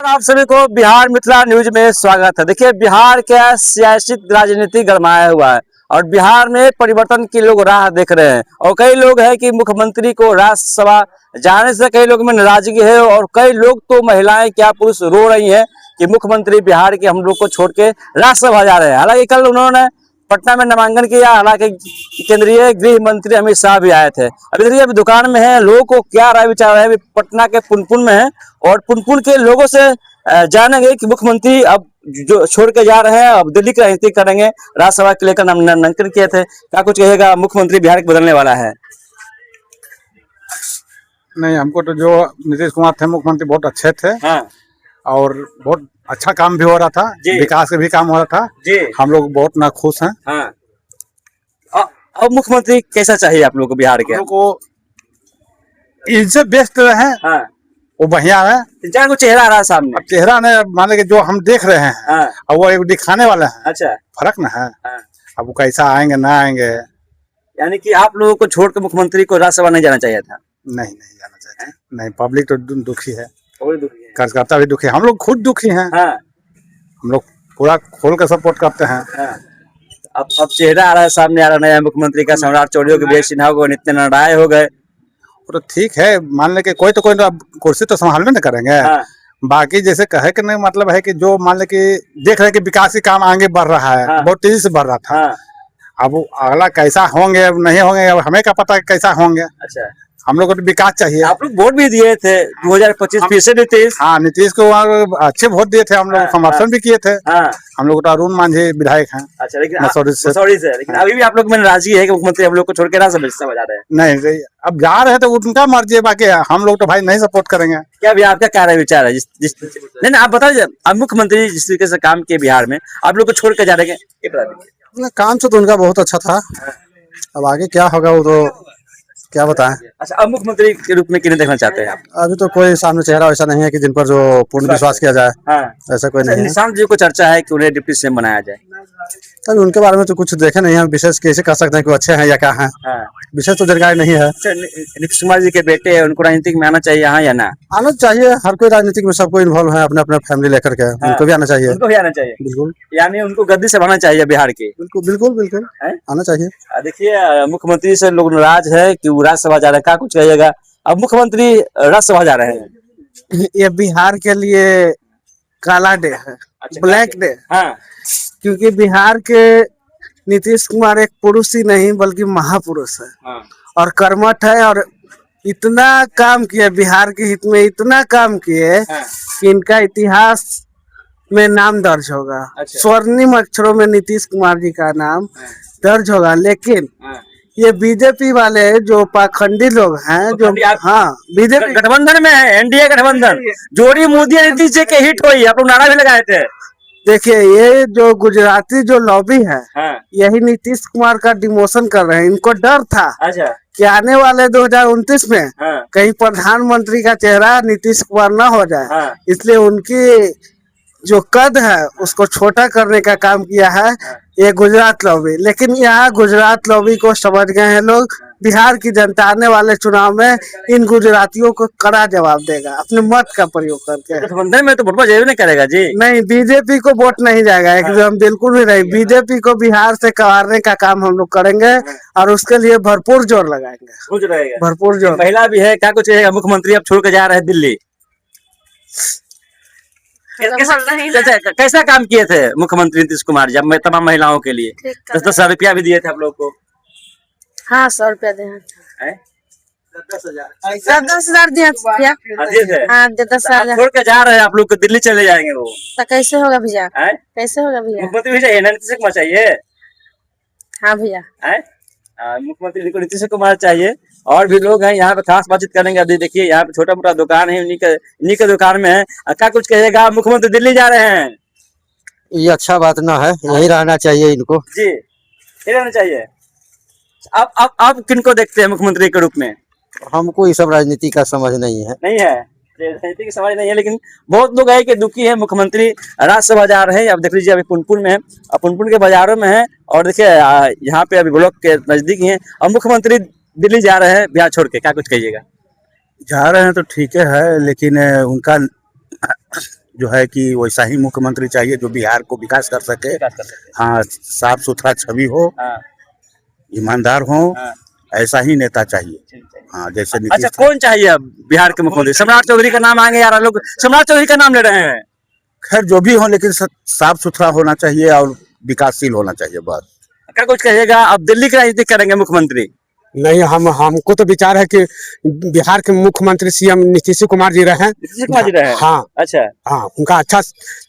आप सभी को बिहार मिथिला न्यूज में स्वागत है। देखिए, बिहार का सियासी राजनीति गरमाया हुआ है और बिहार में परिवर्तन की लोग राह देख रहे हैं। और कई लोग हैं कि मुख्यमंत्री को राज्यसभा जाने से कई लोग में नाराजगी है और कई लोग तो महिलाएं क्या पुरुष रो रही हैं कि मुख्यमंत्री बिहार के हम लोग को छोड़ के राज्यसभा जा रहे हैं। हालांकि कल उन्होंने पटना में नामांकन किया। हालांकि केंद्रीय गृह मंत्री अमित शाह भी आए थे। अभी देखिए, अभी दुकान में है, लोगों को क्या राय विचार है। अभी पटना के पुनपुन में है और पुनपुन के लोगों से जानेंगे कि मुख्यमंत्री अब जो छोड़ के जा रहे हैं, अब दिल्ली की राजनीति करेंगे। राज्यसभा के लेकर नामांकन किए थे, क्या कुछ कहेगा? मुख्यमंत्री बिहार के बदलने वाला है। नहीं, हमको तो जो नीतीश कुमार थे मुख्यमंत्री बहुत अच्छे थे। हाँ। और बहुत अच्छा काम भी हो रहा था, विकास का भी काम हो रहा था जी। हम लोग बहुत ना खुश हैं। हाँ। अब मुख्यमंत्री कैसा चाहिए आप लोग को बिहार के? को इनसे बेस्ट रहे। हाँ। वो बढ़िया है। जहाँ को चेहरा आ रहा है सामने, अब चेहरा ने मान के जो हम देख रहे हैं। हाँ। अब वो एक दिखाने वाले हैं। अच्छा, फर्क ना है। हाँ। अब वो कैसा आएंगे ना आएंगे। यानी कि आप लोगों को छोड़ के मुख्यमंत्री को राज्यसभा नहीं जाना चाहिए था? नहीं जाना चाहिए। नहीं, पब्लिक तो दुखी है, कार्यकर्ता भी दुखी है, हम लोग खुद दुखी हैं। हाँ। हम लोग पूरा खोल कर सपोर्ट करते हैं। हाँ। अब चेहरा आ रहा है सामने, आ रहा है मुख्यमंत्री का। सम्राट चौधरी के बीच सिन्हा को नित्यानंद राय हो गए। तो ठीक है, मान ले कि कोई तो कुर्सी तो संभालने न करेंगे। हाँ। बाकी जैसे कहे कि नहीं, मतलब है कि जो मान ले कि देख रहे कि विकास काम आगे बढ़ रहा है। हाँ। बहुत तेजी से बढ़ रहा था। हाँ। अब अगला कैसा होंगे अब नहीं होंगे, अब हमें क्या पता कैसा होंगे। अच्छा, हम लोग को तो विकास चाहिए। आप लोग वोट भी दिए थे 2025 फिर से नीतीश। हाँ, नीतीश को अच्छे वोट दिए थे हम लोग। हाँ, समर्थन भी किए थे। हाँ। हम लोग तो अरुण मांझी विधायक हैं। अच्छा, लेकिन मसूरी से। लेकिन अभी भी आप लोग में नाराजगी है कि मुख्यमंत्री हम लोग को छोड़ के राज्यसभा जा रहे हैं? नहीं, अब जा रहे हैं तो उनका मर्जी है, बाकी हम लोग तो भाई नहीं सपोर्ट करेंगे। क्या भैया आपका क्या विचार है? नहीं, आप बताइए। अब मुख्यमंत्री जिस तरीके से काम किए बिहार में, आप लोग को छोड़ के जा रहे हैं, काम तो उनका बहुत अच्छा था। अब आगे क्या होगा वो तो क्या बताएं। अच्छा, अब मुख्यमंत्री के रूप में किन्हें देखना चाहते हैं आप? अभी तो कोई सामने चेहरा ऐसा नहीं है कि जिन पर जो पूर्ण विश्वास किया जाए। हाँ। ऐसा कोई नहीं है। निशांत जी को चर्चा है कि उन्हें डिप्टी सीएम बनाया जाए। अभी उनके बारे में तो कुछ देखे नहीं है, विशेष कैसे कह सकते हैं कि अच्छे हैं या क्या है। हाँ। विशेष तो जानकारी नहीं है। नीतीश कुमार जी के बेटे हैं, उनको राजनीति में आना चाहिए यहाँ या ना? आना चाहिए। हर कोई राजनीतिक में सबको इन्वॉल्व है, अपने अपने फैमिली लेकर के। हाँ। उनको भी आना चाहिए। उनको भी आना चाहिए, बिल्कुल। यानी उनको गद्दी से बढ़ना चाहिए बिहार की। बिल्कुल आना चाहिए। देखिए, मुख्यमंत्री से लोग नाराज है कि वो राज्यसभा जा रहे हैं, क्या कुछ कहिएगा? अब मुख्यमंत्री राज्यसभा जा रहे हैं। ये बिहार के लिए काला डे है। अच्छा, ब्लैक डे। हाँ। क्योंकि बिहार के नीतीश कुमार एक पुरुष ही नहीं बल्कि महापुरुष है। हाँ। और कर्मठ है और इतना काम किए बिहार के हित में, इतना काम किए। हाँ। कि इनका इतिहास में नाम दर्ज होगा। अच्छा। स्वर्णिम अक्षरों में नीतीश कुमार जी का नाम दर्ज होगा। लेकिन ये बीजेपी वाले जो पाखंडी लोग हैं, जो हाँ बीजेपी गठबंधन में है, एनडीए गठबंधन, जोड़ी मोदी नीतीश जी के हिट हुई, आप लोग नारा भी लगाए थे। देखिए, ये जो गुजराती जो लॉबी है। हाँ। यही नीतीश कुमार का डिमोशन कर रहे हैं। इनको डर था। अच्छा। कि आने वाले 2029 में। हाँ। कहीं प्रधानमंत्री का चेहरा नीतीश कुमार ना हो जाए। हाँ। इसलिए उनकी जो कद है उसको छोटा करने का काम किया है। हाँ। ये गुजरात लॉबी। लेकिन यहाँ गुजरात लॉबी को समझ गए हैं लोग। बिहार की जनता आने वाले चुनाव में इन गुजरातियों को कड़ा जवाब देगा अपने मत का प्रयोग करके। गठबंधन में तो वोट जरूर नहीं करेगा जी। नहीं, बीजेपी को वोट नहीं जाएगा एकदम, बिल्कुल भी नहीं। बीजेपी को बिहार से कवारने का काम हम लोग करेंगे और उसके लिए भरपूर जोर लगाएंगे। भरपूर जोर। महिला भी है, क्या कुछ मुख्यमंत्री अब छोड़ के जा रहे हैं दिल्ली? कैसा काम किए थे मुख्यमंत्री नीतीश कुमार जी? अब तमाम महिलाओं के लिए 10,000 रुपया भी दिए थे आप लोग को। हाँ, 100 रुपया दिए। 10,000 दिए थे। हाँ, 10,000 छोड़ के जा रहे हैं आप लोग को, दिल्ली चले जाएंगे वो। तो कैसे होगा भैया? कैसे होगा भैया? मुख्यमंत्री भी चाहिए ना, नीतीश कुमार चाहिए। हाँ भैया, मुख्यमंत्री को नीतीश कुमार चाहिए। और भी लोग हैं यहाँ पे, खास बातचीत करेंगे। अभी देखिए, यहाँ पे छोटा मोटा दुकान है, इन्हीं के दुकान में है। क्या कुछ कहिएगा? मुख्यमंत्री दिल्ली जा रहे हैं, ये अच्छा बात ना है। यही रहना चाहिए इनको जी, यही रहना चाहिए। आप किनको देखते हैं मुख्यमंत्री के रूप में? हमको ये सब राजनीति का समझ नहीं है। राजनीति की समझ नहीं है, लेकिन बहुत लोग है कि दुखी है। मुख्यमंत्री राज्यसभा जा रहे हैं। अब देख लीजिए, अभी पुनपुन में है, अब पुनपुन के बाजारों में है और देखिए यहाँ पे अभी ब्लॉक के नजदीक ही है। और मुख्यमंत्री दिल्ली जा रहे हैं बिहार छोड़ के, क्या कुछ कहिएगा? जा रहे हैं तो ठीक है, लेकिन उनका जो है कि वैसा ही मुख्यमंत्री चाहिए जो बिहार को विकास कर सके। हाँ, साफ सुथरा छवि हो, ईमानदार हो, ऐसा ही नेता चाहिए। हाँ, जैसे अच्छा, कौन चाहिए अब बिहार के मुख्यमंत्री? सम्राट चौधरी का नाम आएंगे यार, लोग सम्राट चौधरी का नाम ले रहे हैं। खैर जो भी हो, लेकिन साफ सुथरा होना चाहिए और विकासशील होना चाहिए, बस। क्या कुछ कहिएगा? अब दिल्ली की राजनीति करेंगे मुख्यमंत्री? नहीं, हमको तो विचार है कि बिहार के मुख्यमंत्री सीएम नीतीश कुमार जी रहे। नीतीश कुमार जी रहे? हाँ अच्छा, हाँ, उनका अच्छा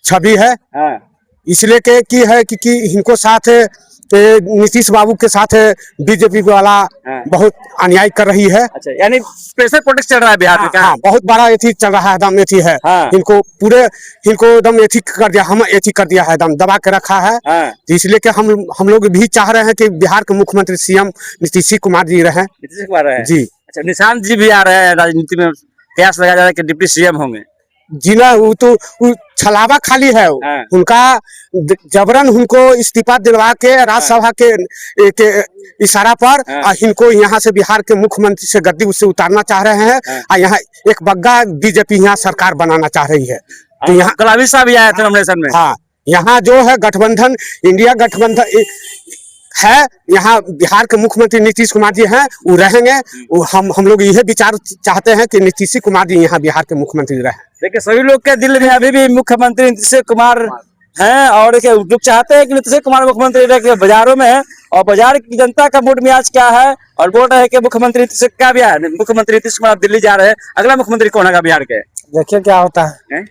छवि है। हाँ, इसलिए कि है कि इनको साथ नीतीश बाबू के साथ बीजेपी वाला बहुत अन्याय कर रही है। अच्छा, यानी स्पेशल प्रोटेक्ट चल रहा है बिहार में? क्या? हाँ, बहुत बड़ा एथी चल रहा है, एकदम एथी है। इनको एकदम एथी कर दिया, हम एथी कर दिया है, एकदम दबा के रखा है। तो इसलिए कि हम लोग भी चाह रहे हैं कि बिहार के मुख्यमंत्री सीएम नीतीश कुमार जी रहे। नीतीश कुमार रहे जी। अच्छा, निशांत जी भी आ रहे हैं राजनीति में, कयास लगाया जा रहा है कि डिप्टी सीएम होंगे। जी ना, वो छलावा खाली है। उनका जबरन उनको इस्तीफा दिलवा के राज्यसभा के इशारा पर इनको यहाँ से बिहार के मुख्यमंत्री से गद्दी उससे उतारना चाह रहे हैं। और यहाँ एक बग्गा बीजेपी यहाँ सरकार बनाना चाह रही है। तो यहाँ कल अमित शाह भी आए थे नॉमिनेशन में। हाँ, यहाँ जो है गठबंधन, इंडिया गठबंधन है। यहाँ बिहार के मुख्यमंत्री नीतीश कुमार जी हैं, वो रहेंगे। हम लोग यह विचार चाहते हैं कि नीतीश कुमार जी यहाँ बिहार के मुख्यमंत्री रहे। देखिए, सभी लोग के दिल में अभी भी मुख्यमंत्री नीतीश कुमार हैं, और लोग चाहते हैं कि नीतीश कुमार मुख्यमंत्री रहे। बाजारों में है, और बाजार की जनता का मूड मियाज क्या है, और बोल रहे हैं कि मुख्यमंत्री नीतीश क्या भी है, मुख्यमंत्री नीतीश कुमार दिल्ली जा रहे हैं। अगला मुख्यमंत्री कौन होगा बिहार के? देखिए क्या होता है,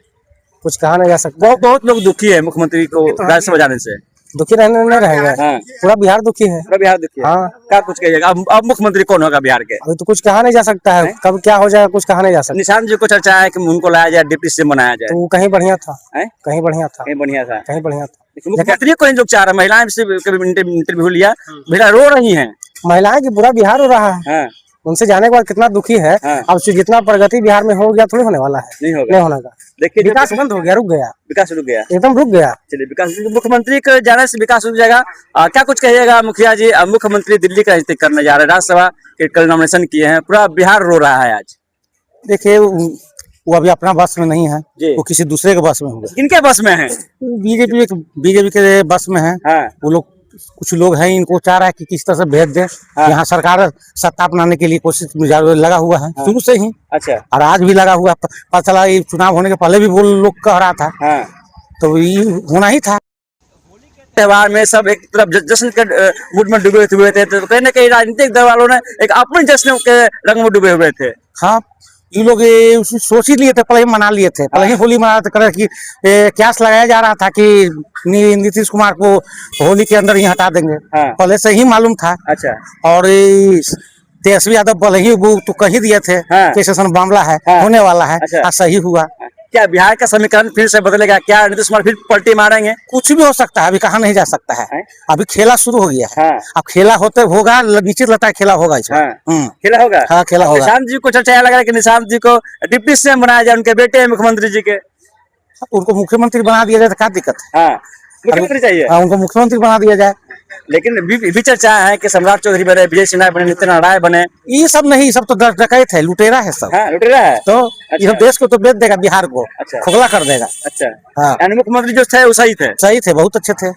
कुछ कहा नहीं जा सकता। बहुत लोग दुखी है मुख्यमंत्री को राज्यसभा जाने से। दुखी रहने नहीं रहेंगे। पूरा बिहार दुखी है। पूरा बिहार दुखी है। हाँ, क्या कुछ कहिएगा? अब मुख्यमंत्री कौन होगा बिहार के? अभी तो कुछ कहा नहीं जा सकता है, कब क्या हो जाएगा कुछ कहा नहीं जा सकता। निशांत जी को चर्चा है कि उनको लाया जाए, डिप्टी सीएम बनाया जाए। तो वो कहीं बढ़िया था, कहीं बढ़िया था, कहीं बढ़िया था, कहीं बढ़िया था। मुख्यमंत्री को लोग चाह रहे हैं, महिलाएं से इंटरव्यू लिया, महिला रो रही हैं। महिलाएं की पूरा बिहार हो रहा है, उनसे जाने के बाद कितना दुखी है। अब जितना प्रगति बिहार में हो गया थोड़ी होने वाला है, नहीं होने का। देखिए, विकास बंद हो गया, रुक गया, विकास रुक गया, एकदम रुक गया। चलिए, विकास मुख्यमंत्री के जाने से विकास रुक जाएगा। क्या कुछ कहिएगा मुखिया जी? मुख्यमंत्री दिल्ली का राजनीति करने जा रहे हैं, राज्यसभा के कल नॉमिनेशन किए हैं, पूरा बिहार रो रहा है आज। देखिए, वो अभी अपना बस में नहीं है, वो किसी दूसरे के बस में होगा। किनके बस में है? बीजेपी के बस में है। वो लोग, कुछ लोग हैं, इनको चाह रहा है कि किस तरह से भेज दे। यहाँ सरकार सत्ता अपनाने के लिए कोशिश लगा हुआ है शुरू से ही। अच्छा, और आज भी लगा हुआ। पता चला ये चुनाव होने के पहले भी वो लोग कह रहा था। तो ये होना ही था। त्योहार में सब एक तरफ जश्न के मूड में डूबे हुए थे, तो कहीं ना कहीं राजनीतिक दल वालों ने एक अपने जश्न के रंग में डूबे हुए थे। हाँ, ये लोग सोच ही लिए थे, पहले ही मना लिए थे, पहले ही होली मना रहे थे कि क्यास लगाया जा रहा था कि नीतीश कुमार को होली के अंदर ही हटा देंगे। पहले से ही मालूम था। अच्छा, और तेजस्वी यादव पहले ही वो तो कह ही दिए थे कि सेशन मामला है, होने वाला है। अच्छा, सही हुआ। क्या बिहार का समीकरण फिर से बदलेगा? क्या नीतीश कुमार फिर पलटी मारेंगे? कुछ भी हो सकता है, अभी कहा नहीं जा सकता है। अभी खेला शुरू हो गया है। अब खेला होते होगा, निश्चित लगता है खेला होगा। खेला होगा। हाँ, खेला होगा। निशांत जी को चर्चा लगा कि निशांत जी को डिप्टी सीएम बनाया जाए, उनके बेटे हैं मुख्यमंत्री जी के, उनको मुख्यमंत्री बना दिया जाए तो क्या दिक्कत है? मुख्यमंत्री चाहिए। उनको मुख्यमंत्री बना दिया जाए। लेकिन भी चर्चा है कि सम्राट चौधरी बने, विजय सिन्हा बने, नितिन राय बने। ये सब नहीं, सब तो डकैत है, लुटेरा है सब। लुटेरा है। तो ये देश को तो बेच देगा, बिहार को खोखला कर देगा। अच्छा, हाँ, यानी मुख्यमंत्री जो थे वो सही थे? सही थे, बहुत अच्छे थे।